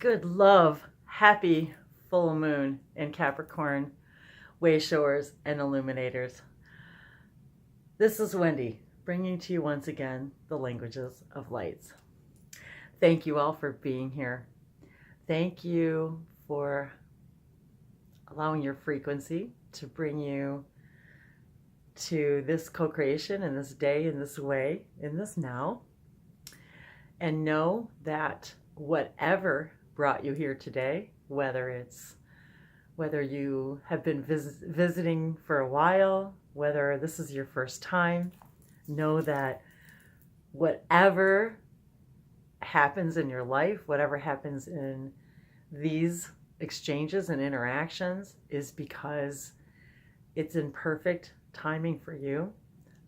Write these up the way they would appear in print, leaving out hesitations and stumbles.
Good love, happy full moon in Capricorn, way showers and illuminators. This is Wendy, bringing to you once again the languages of lights. Thank you all for being here. Thank you for allowing your frequency to bring you to this co-creation in this day, in this way, in this now. And know that whatever brought you here today, whether you have been visiting for a while, whether this is your first time, know that whatever happens in your life, whatever happens in these exchanges and interactions is because it's in perfect timing for you.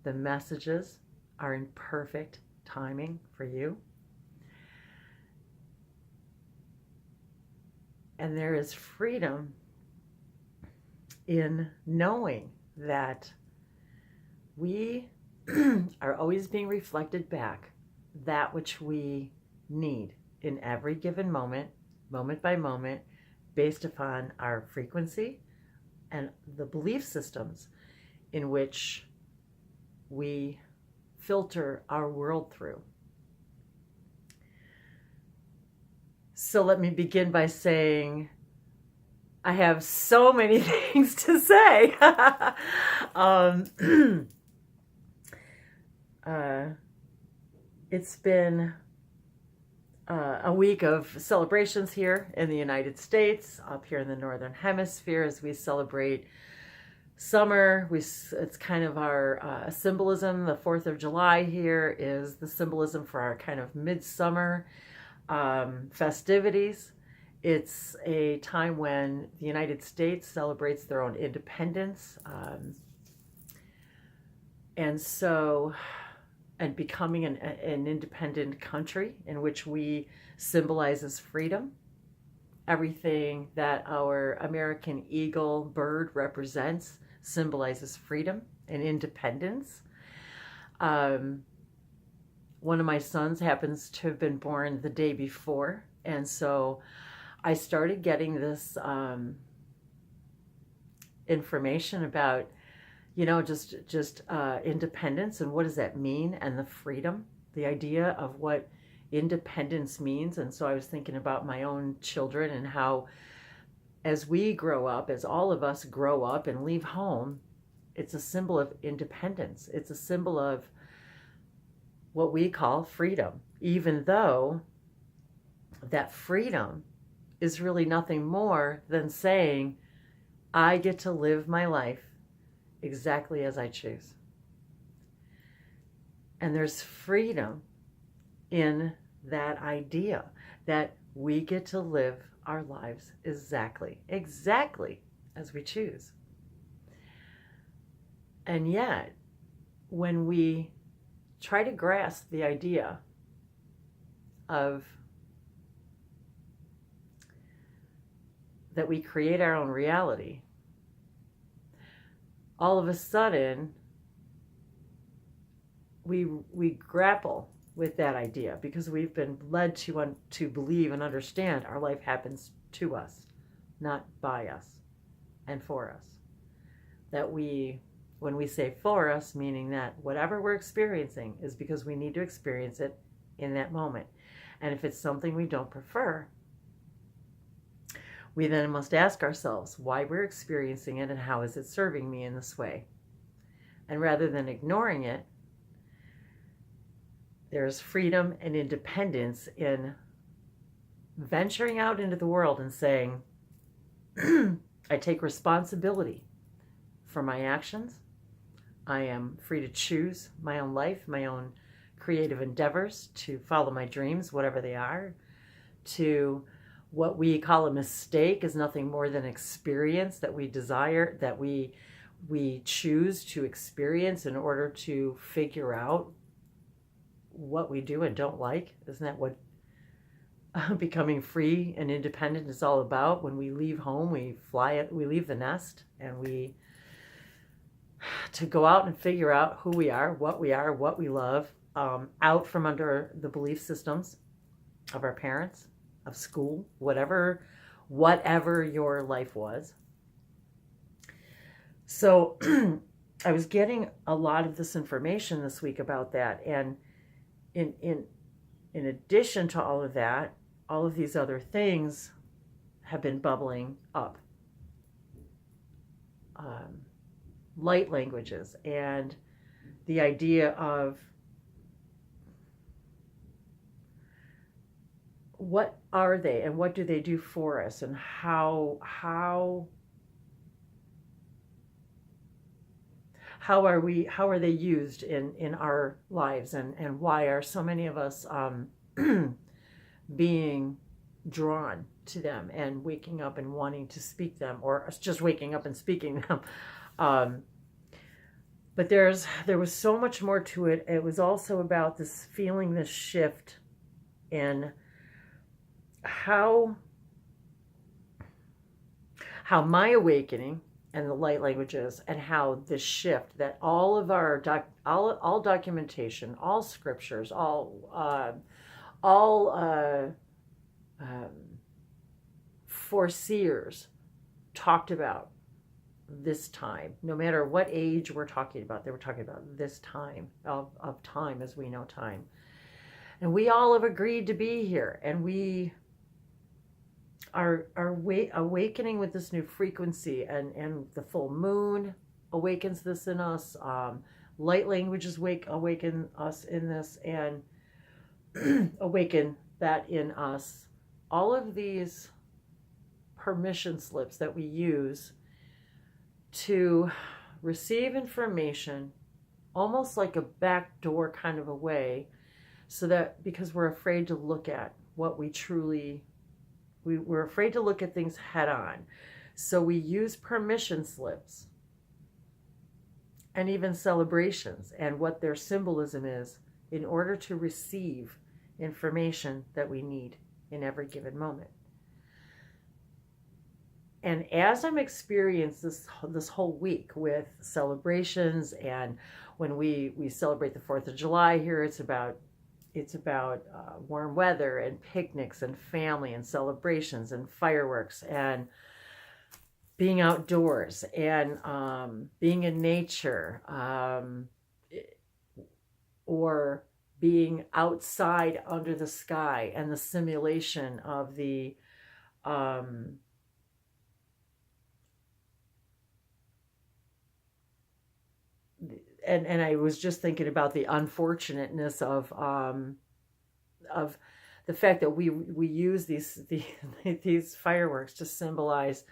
The messages are in perfect timing for you. And there is freedom in knowing that we are always being reflected back that which we need in every given moment, moment by moment, based upon our frequency and the belief systems in which we filter our world through. So let me begin by saying I have so many things to say. It's been a week of celebrations here in the United States, up here in the Northern Hemisphere, as we celebrate summer. It's kind of our symbolism. The 4th of July here is the symbolism for our kind of midsummer festivities. It's a time when the United States celebrates their own independence, and becoming an independent country in which we symbolizes freedom. Everything that our American eagle bird represents symbolizes freedom and independence. One of my sons happens to have been born the day before, and so I started getting this information about, just independence and what does that mean, and the freedom, the idea of what independence means. And so I was thinking about my own children and how, as we grow up, as all of us grow up and leave home, it's a symbol of independence. It's a symbol of what we call freedom, even though that freedom is really nothing more than saying, I get to live my life exactly as I choose. And there's freedom in that idea that we get to live our lives exactly as we choose. And yet, when we try to grasp the idea of that we create our own reality, all of a sudden we grapple with that idea because we've been led to believe and understand our life happens to us, not by us and for us. That when we say for us, meaning that whatever we're experiencing is because we need to experience it in that moment. And if it's something we don't prefer, we then must ask ourselves why we're experiencing it and how is it serving me in this way. And rather than ignoring it, there's freedom and independence in venturing out into the world and saying, I take responsibility for my actions. I am free to choose my own life, my own creative endeavors, to follow my dreams, whatever they are. To what we call a mistake is nothing more than experience that we desire, that we choose to experience in order to figure out what we do and don't like. Isn't that what becoming free and independent is all about? When we leave home, we leave the nest, and to go out and figure out who we are, what we love, out from under the belief systems of our parents, of school, whatever your life was. So I was getting a lot of this information this week about that. And in addition to all of that, all of these other things have been bubbling up. Light languages and the idea of what are they and what do they do for us, and how are they used in our lives, and why are so many of us being drawn to them and waking up and wanting to speak them, or just waking up and speaking them. But there was so much more to it. It was also about this feeling, this shift in how my awakening and the light languages, and how this shift that all of our all documentation, all scriptures, all foreseers talked about this time. No matter what age we're talking about, they were talking about this time of time as we know time. And we all have agreed to be here, and we are awakening with this new frequency, and the full moon awakens this in us. Light languages awaken us in this, and awaken that in us. All of these permission slips that we use to receive information, almost like a backdoor kind of a way, so that, because we're afraid to look at what we're afraid to look at things head on. So we use permission slips and even celebrations and what their symbolism is in order to receive information that we need in every given moment. And as I'm experiencing this whole week with celebrations, and when we celebrate the 4th of July here, it's about warm weather and picnics and family and celebrations and fireworks and being outdoors and being in nature, or being outside under the sky, and the simulation of the and I was just thinking about the unfortunateness of the fact that we use these fireworks to symbolize,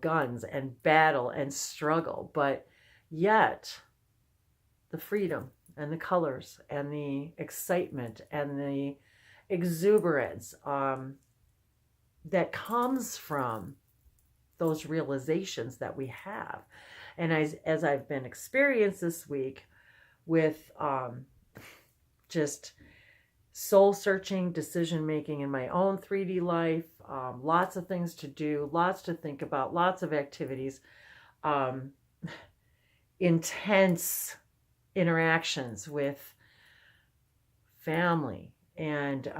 guns and battle and struggle, but yet the freedom and the colors and the excitement and the exuberance that comes from those realizations that we have. And as I've been experienced this week with just soul-searching decision-making in my own 3D life, lots of things to do, lots to think about, lots of activities, intense interactions with family, and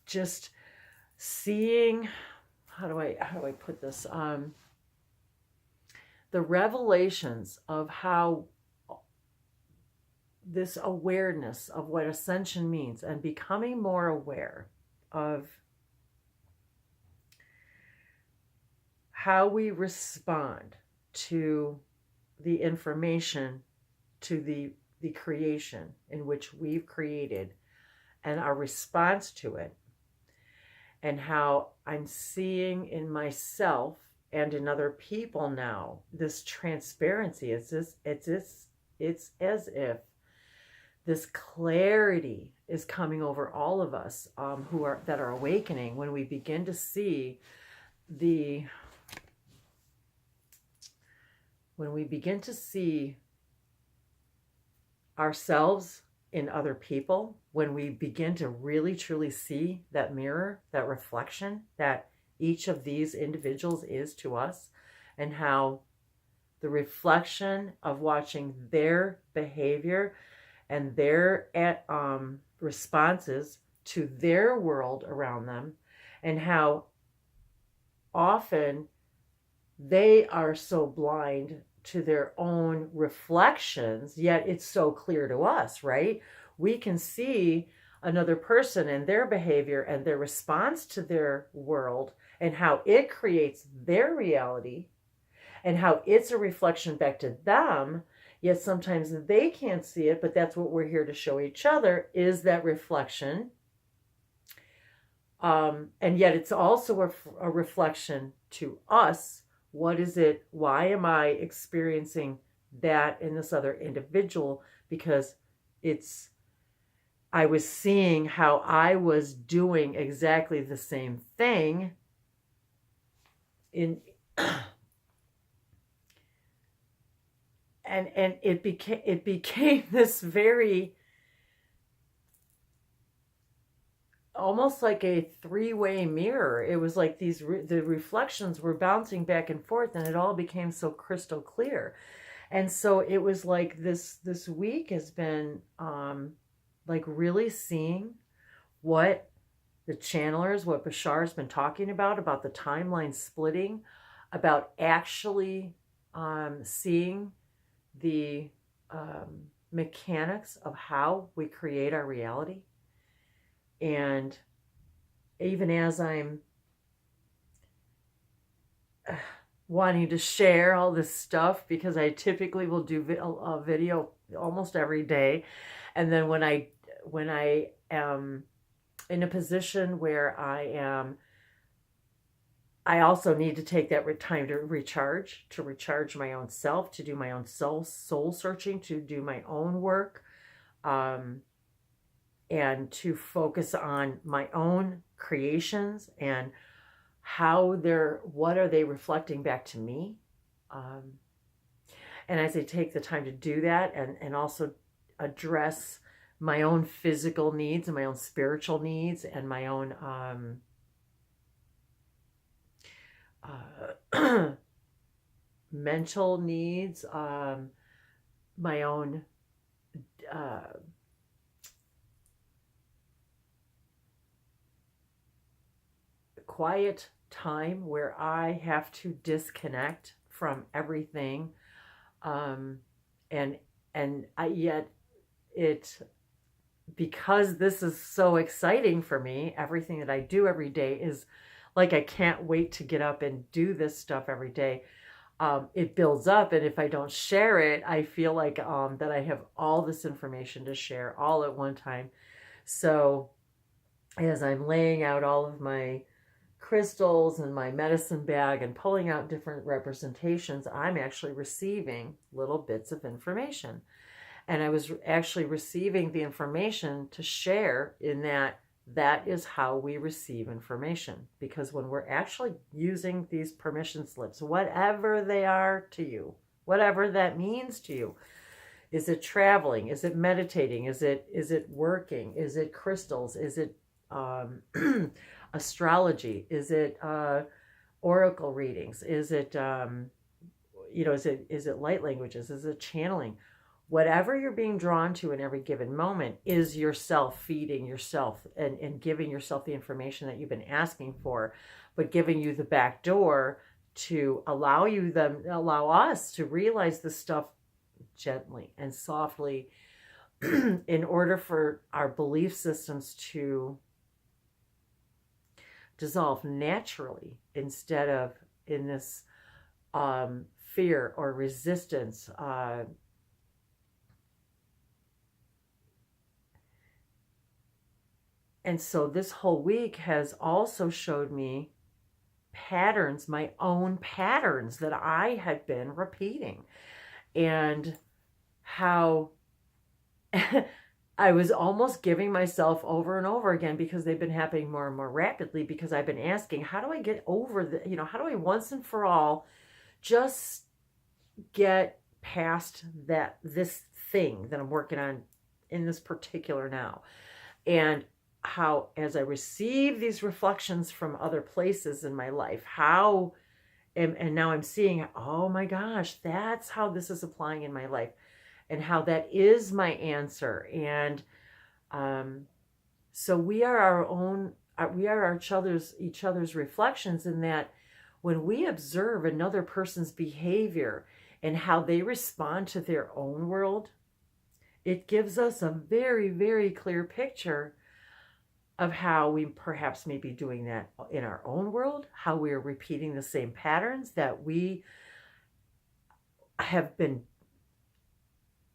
just seeing, how do I put this, the revelations of how this awareness of what ascension means, and becoming more aware of how we respond to the information, to the creation in which we've created, and our response to it, and how I'm seeing in myself and in other people now this transparency. It's as if this clarity is coming over all of us that are awakening, when we begin to see ourselves in other people, when we begin to really truly see that mirror, that reflection that each of these individuals is to us, and how the reflection of watching their behavior and their responses to their world around them, and how often they are so blind to their own reflections, yet it's so clear to us, right? We can see another person and their behavior and their response to their world and how it creates their reality and how it's a reflection back to them, yet sometimes they can't see it, but that's what we're here to show each other, is that reflection. And yet it's also a reflection to us. What is it? Why am I experiencing that in this other individual? Because I was seeing how I was doing exactly the same thing in and it became this very, almost like a three-way mirror. It was like the reflections were bouncing back and forth, and it all became so crystal clear. And so it was like this week has been like really seeing what the channelers, what Bashar's been talking about the timeline splitting, about actually seeing the mechanics of how we create our reality. And even as I'm wanting to share all this stuff, because I typically will do a video almost every day, and then when I am in a position where I also need to take that time to recharge my own self, to do my own soul searching, to do my own work, and to focus on my own creations and what are they reflecting back to me. And as I take the time to do that and also address my own physical needs and my own spiritual needs and my own mental needs, my own quiet time where I have to disconnect from everything, because this is so exciting for me, everything that I do every day is like, I can't wait to get up and do this stuff every day. It builds up, and if I don't share it, I feel like that I have all this information to share all at one time. So as I'm laying out all of my crystals and my medicine bag and pulling out different representations, I'm actually receiving little bits of information. And I was actually receiving the information to share, in that is how we receive information. Because when we're actually using these permission slips, whatever they are to you, whatever that means to you, is it traveling? Is it meditating? Is it working? Is it crystals? Is it astrology? Is it oracle readings? Is it is it light languages? Is it channeling? Whatever you're being drawn to in every given moment is yourself feeding yourself and giving yourself the information that you've been asking for, but giving you the back door to allow us to realize this stuff gently and softly in order for our belief systems to dissolve naturally, instead of in this fear or resistance. And so this whole week has also showed me patterns, my own patterns that I had been repeating, and how I was almost giving myself over and over again, because they've been happening more and more rapidly, because I've been asking, how do I get over how do I once and for all just get past this thing that I'm working on in this particular now. And how, as I receive these reflections from other places in my life, and now I'm seeing, oh my gosh, that's how this is applying in my life, and how that is my answer. And So we are our own, we are each other's reflections, in that when we observe another person's behavior and how they respond to their own world, it gives us a very, very clear picture of how we perhaps may be doing that in our own world, how we are repeating the same patterns that we have been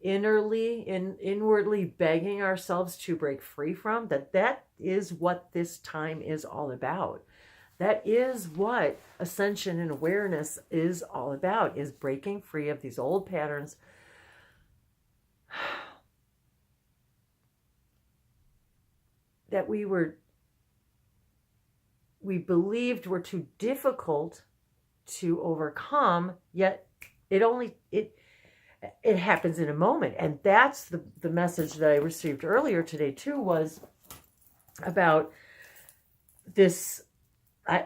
inwardly begging ourselves to break free from. That is what this time is all about. That is what ascension and awareness is all about, is breaking free of these old patterns that we believed were too difficult to overcome, yet it happens in a moment. And that's the message that I received earlier today too, was about this.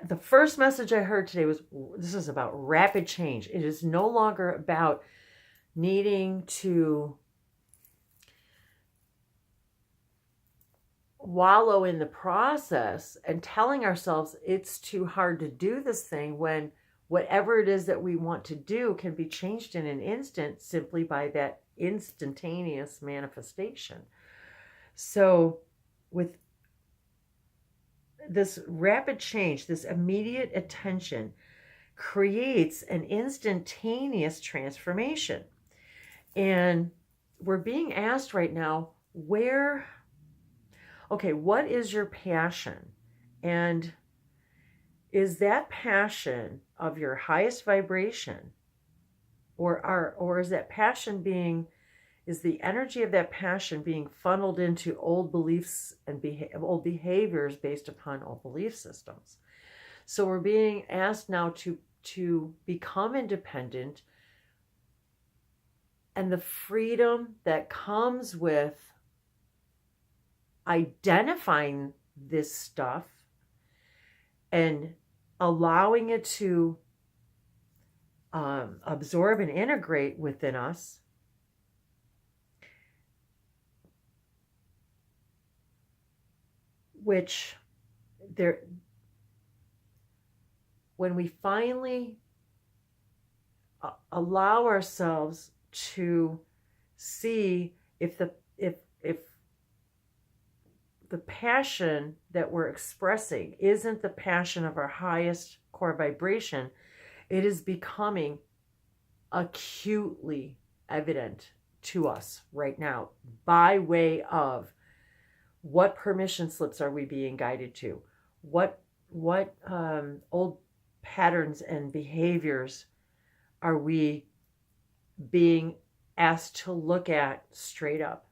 The first message I heard today was, this is about rapid change. It is no longer about needing to wallow in the process and telling ourselves it's too hard to do this thing, when whatever it is that we want to do can be changed in an instant simply by that instantaneous manifestation. So with this rapid change, this immediate attention creates an instantaneous transformation. And we're being asked right now, what is your passion? And is that passion of your highest vibration? Or is that passion is the energy of that passion being funneled into old beliefs and old behaviors based upon old belief systems? So we're being asked now to become independent, and the freedom that comes with identifying this stuff and allowing it to absorb and integrate within us, when we finally allow ourselves to see if the passion that we're expressing isn't the passion of our highest core vibration, it is becoming acutely evident to us right now, by way of what permission slips are we being guided to, what old patterns and behaviors are we being asked to look at straight up,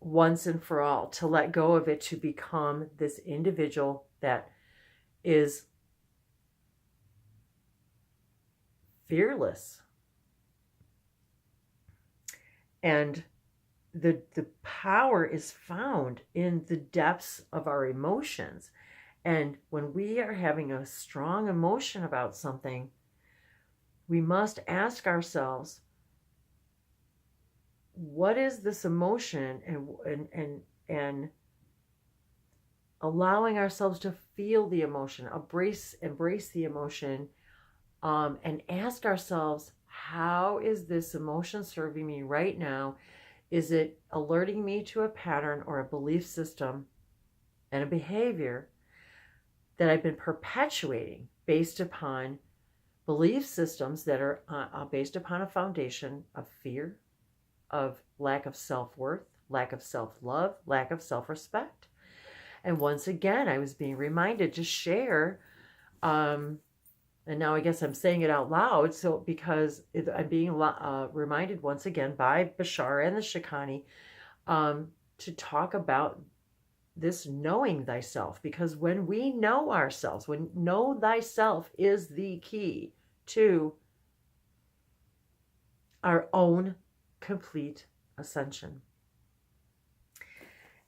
once and for all, to let go of it, to become this individual that is fearless. And the power is found in the depths of our emotions. And when we are having a strong emotion about something, we must ask ourselves, what is this emotion? And allowing ourselves to feel the emotion, embrace the emotion, and ask ourselves, how is this emotion serving me right now? Is it alerting me to a pattern or a belief system and a behavior that I've been perpetuating based upon belief systems that are based upon a foundation of fear, of lack of self-worth, lack of self-love, lack of self-respect? And once again, I was being reminded to share, and now I guess I'm saying it out loud, so because I'm being reminded once again by Bashar and the Shikani to talk about this knowing thyself, because when we know ourselves, when know thyself is the key to our own complete ascension.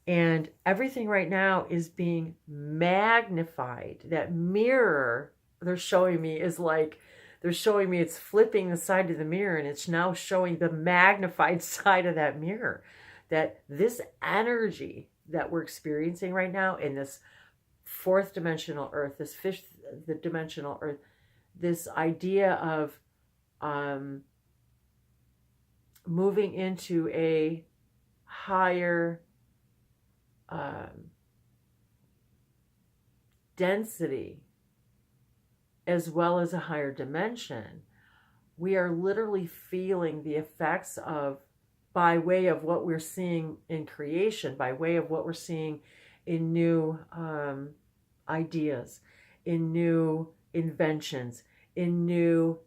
And everything right now is being magnified. That mirror they're showing me is like, they're showing me it's flipping the side of the mirror, and it's now showing the magnified side of that mirror. that this energy that we're experiencing right now in this fourth dimensional earth, this fifth the dimensional earth, this idea of moving into a higher density as well as a higher dimension, we are literally feeling the effects of, by way of what we're seeing in creation, by way of what we're seeing in new ideas, in new inventions, in new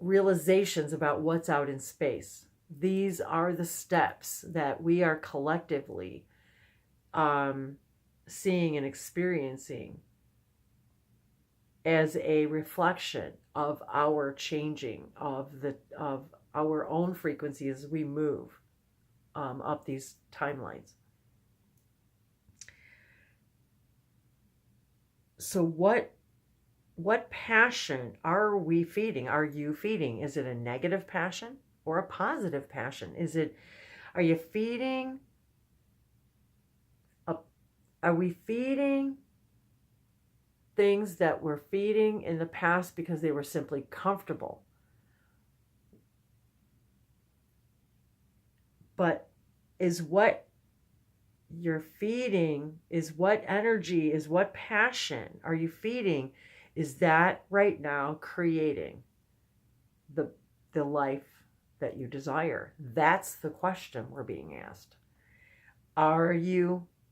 realizations about what's out in space. These are the steps that we are collectively seeing and experiencing as a reflection of our changing of our own frequency as we move up these timelines. So what passion are we feeding? Are you feeding? Is it a negative passion or a positive passion? Are you feeding? Are we feeding things that we're feeding in the past because they were simply comfortable? But is what you're feeding, is what energy, is what passion are you feeding? Is that right now creating the life that you desire? That's the question we're being asked.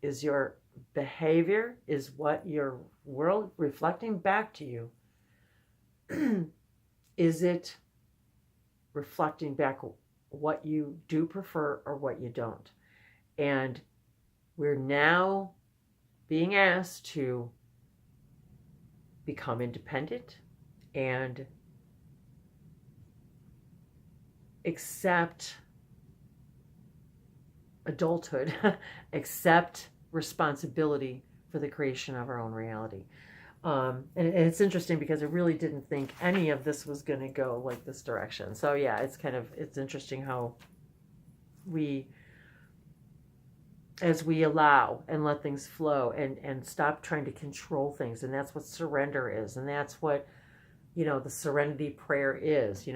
Is your behavior, is what your world reflecting back to you, is it reflecting back what you do prefer or what you don't? And we're now being asked to become independent and accept adulthood, accept responsibility for the creation of our own reality. And it's interesting because I really didn't think any of this was going to go like this direction. So yeah, it's interesting how as we allow and let things flow and stop trying to control things. And that's what surrender is. And that's what, the serenity prayer is.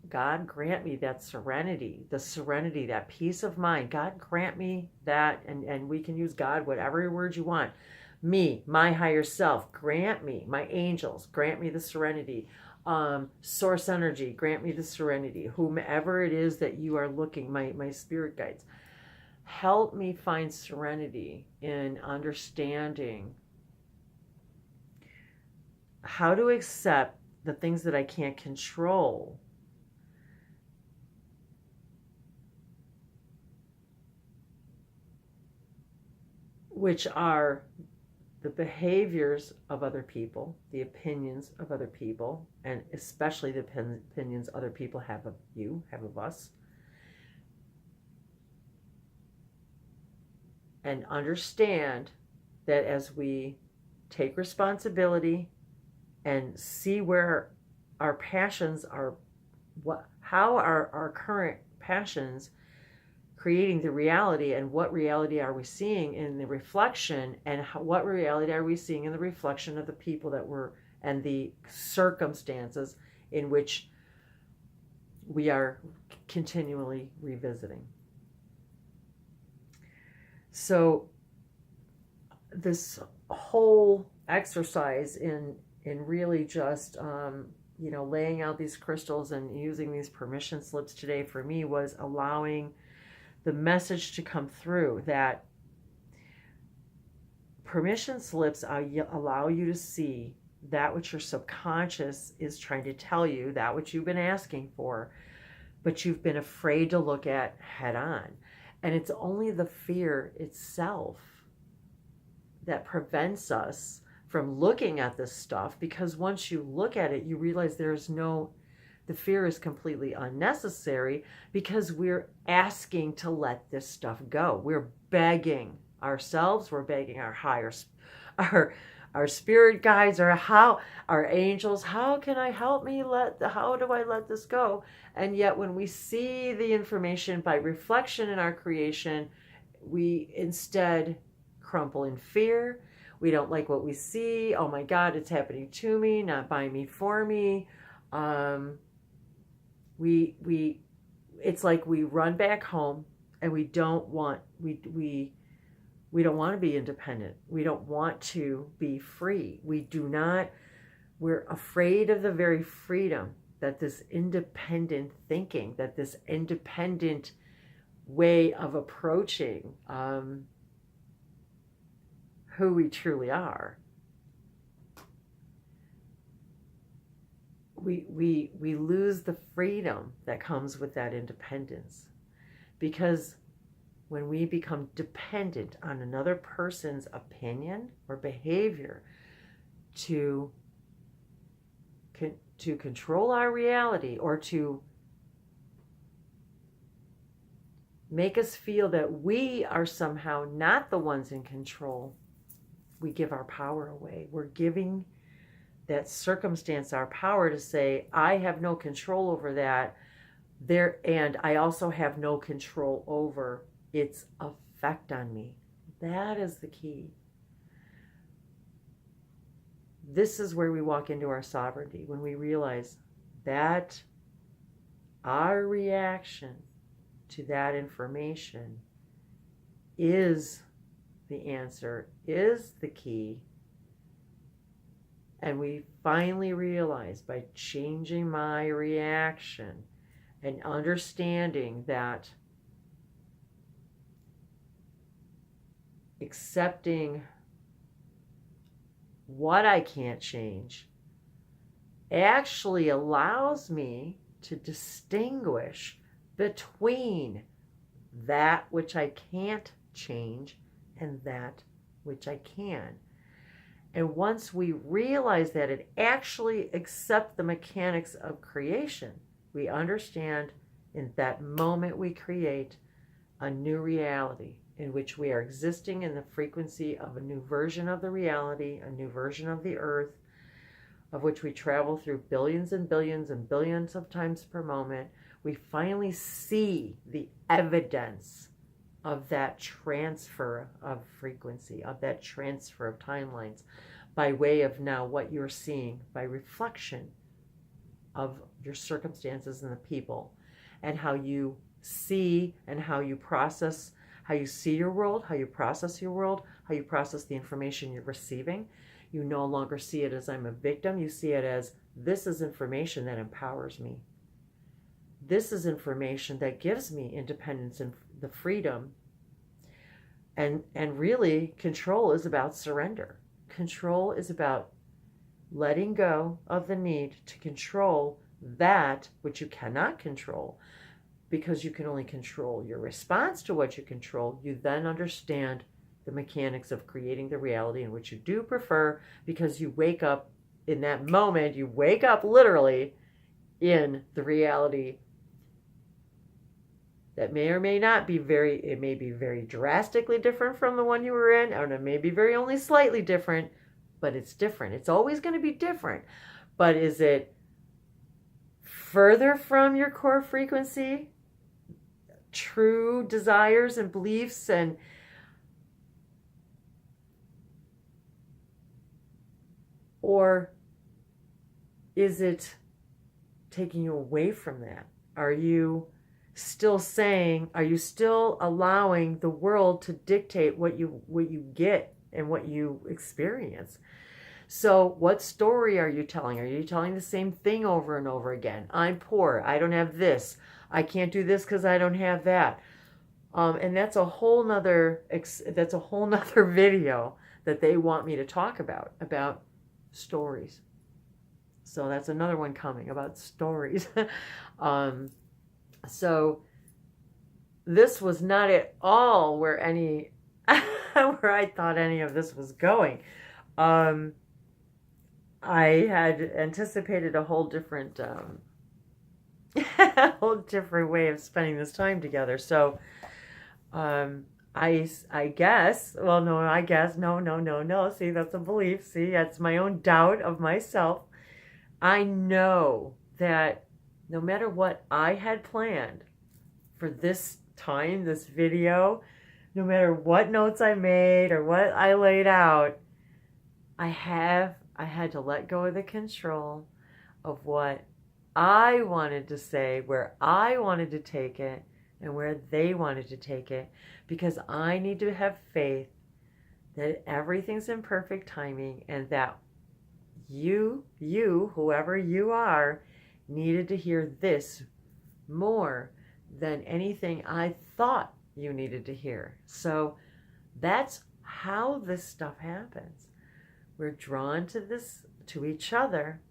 God, grant me that serenity, that peace of mind. God, grant me that. And we can use God, whatever word you want. Me, my higher self, grant me, my angels, grant me the serenity. Source energy, grant me the serenity. Whomever it is that you are looking, my spirit guides, help me find serenity in understanding how to accept the things that I can't control, which are the behaviors of other people, the opinions of other people, and especially the opinions other people have of you, have of us. And understand that as we take responsibility and see where our passions are, how are our current passions creating the reality, and what reality are we seeing in the reflection, and what reality are we seeing in the reflection of the people that we're, and the circumstances in which we are continually revisiting. So this whole exercise in really just laying out these crystals and using these permission slips today for me was allowing the message to come through that permission slips allow you to see that which your subconscious is trying to tell you, that which you've been asking for, but you've been afraid to look at head on. And it's only the fear itself that prevents us from looking at this stuff, because once you look at it, you realize the fear is completely unnecessary, because we're asking to let this stuff go. We're begging ourselves, we're begging our our spirit guides, or how our angels, how can I help me how do I let this go? And yet when we see the information by reflection in our creation, we instead crumple in fear. We don't like what we see. Oh my God, it's happening to me, not by me, for me. It's like we run back home, and we don't want to be independent. We don't want to be free. We're afraid of the very freedom that this independent thinking, that this independent way of approaching who we truly are. We lose the freedom that comes with that independence, because when we become dependent on another person's opinion or behavior to control our reality, or to make us feel that we are somehow not the ones in control, we give our power away. We're giving that circumstance our power to say, I have no control over that there, and I also have no control over its effect on me. That is the key. This is where we walk into our sovereignty, when we realize that our reaction to that information is the answer, is the key. And we finally realize, by changing my reaction and understanding that accepting what I can't change actually allows me to distinguish between that which I can't change and that which I can. And once we realize that and actually accept the mechanics of creation, we understand in that moment we create a new reality in which we are existing in the frequency of a new version of the reality, a new version of the earth, of which we travel through billions and billions and billions of times per moment. We finally see the evidence of that transfer of frequency, of that transfer of timelines, by way of now what you're seeing by reflection of your circumstances and the people, and how you see and how you process, how you see your world, how you process your world, how you process the information you're receiving. You no longer see it as I'm a victim. You see it as, this is information that empowers me. This is information that gives me independence and the freedom. And really, control is about surrender. Control is about letting go of the need to control that which you cannot control, because you can only control your response to what you control. You then understand the mechanics of creating the reality in which you do prefer, because you wake up in that moment, you wake up literally in the reality that may or may not be it may be very drastically different from the one you were in, or it may be very only slightly different, but it's different. It's always going to be different. But is it further from your core frequency, true desires and beliefs, or is it taking you away from that? Are you still allowing the world to dictate what you get and what you experience? So what story are you telling? Are you telling the same thing over and over again? I'm poor. I don't have this. I can't do this because I don't have that. And that's a whole nother video that they want me to talk about stories. So that's another one coming about stories. So this was not at all where I thought any of this was going. I had anticipated a whole different way of spending this time together. So I guess, well, no, I guess, no. See, that's a belief. See, that's my own doubt of myself. I know that no matter what I had planned for this time, this video, no matter what notes I made or what I laid out, I had to let go of the control of what I wanted to say, where I wanted to take it, and where they wanted to take it, because I need to have faith that everything's in perfect timing, and that you, whoever you are, needed to hear this more than anything I thought you needed to hear. So that's how this stuff happens. We're drawn to each other,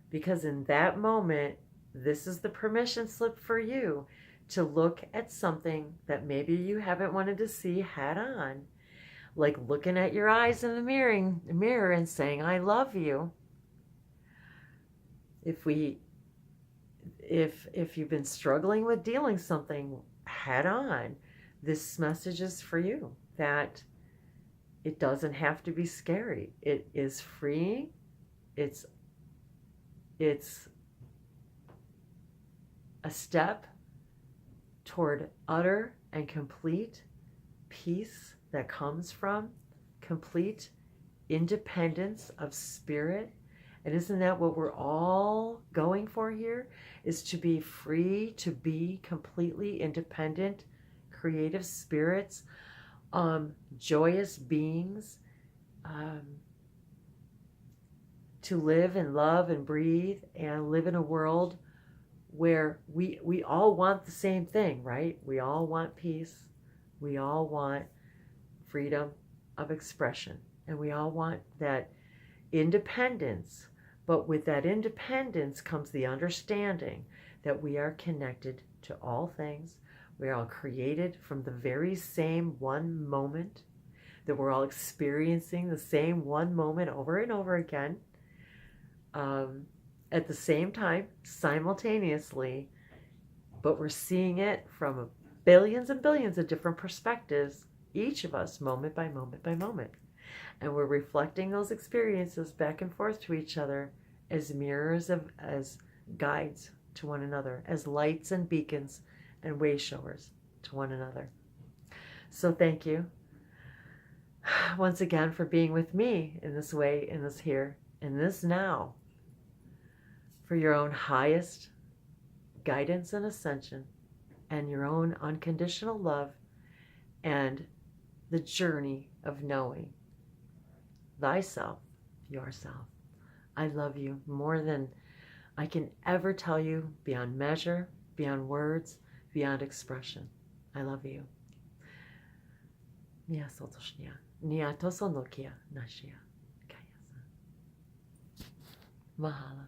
because in that moment, this is the permission slip for you to look at something that maybe you haven't wanted to see head on, like looking at your eyes in the mirror and saying, I love you. If you've been struggling with dealing something head on, this message is for you, that it doesn't have to be scary. It is freeing. It's a step toward utter and complete peace that comes from complete independence of spirit. And isn't that what we're all going for here? Is to be free, to be completely independent, creative spirits, joyous beings, to live and love and breathe and live in a world where we all want the same thing, right? We all want peace. We all want freedom of expression. And we all want that independence. But with that independence comes the understanding that we are connected to all things. We are all created from the very same one moment, that we're all experiencing the same one moment over and over again, at the same time, simultaneously, but we're seeing it from billions and billions of different perspectives, each of us moment by moment by moment. And we're reflecting those experiences back and forth to each other as mirrors, as guides to one another, as lights and beacons and way showers to one another. So thank you once again for being with me in this way, in this here, in this now, for your own highest guidance and ascension, and your own unconditional love, and the journey of knowing thyself, yourself. I love you more than I can ever tell you, beyond measure, beyond words, beyond expression. I love you. Mahala.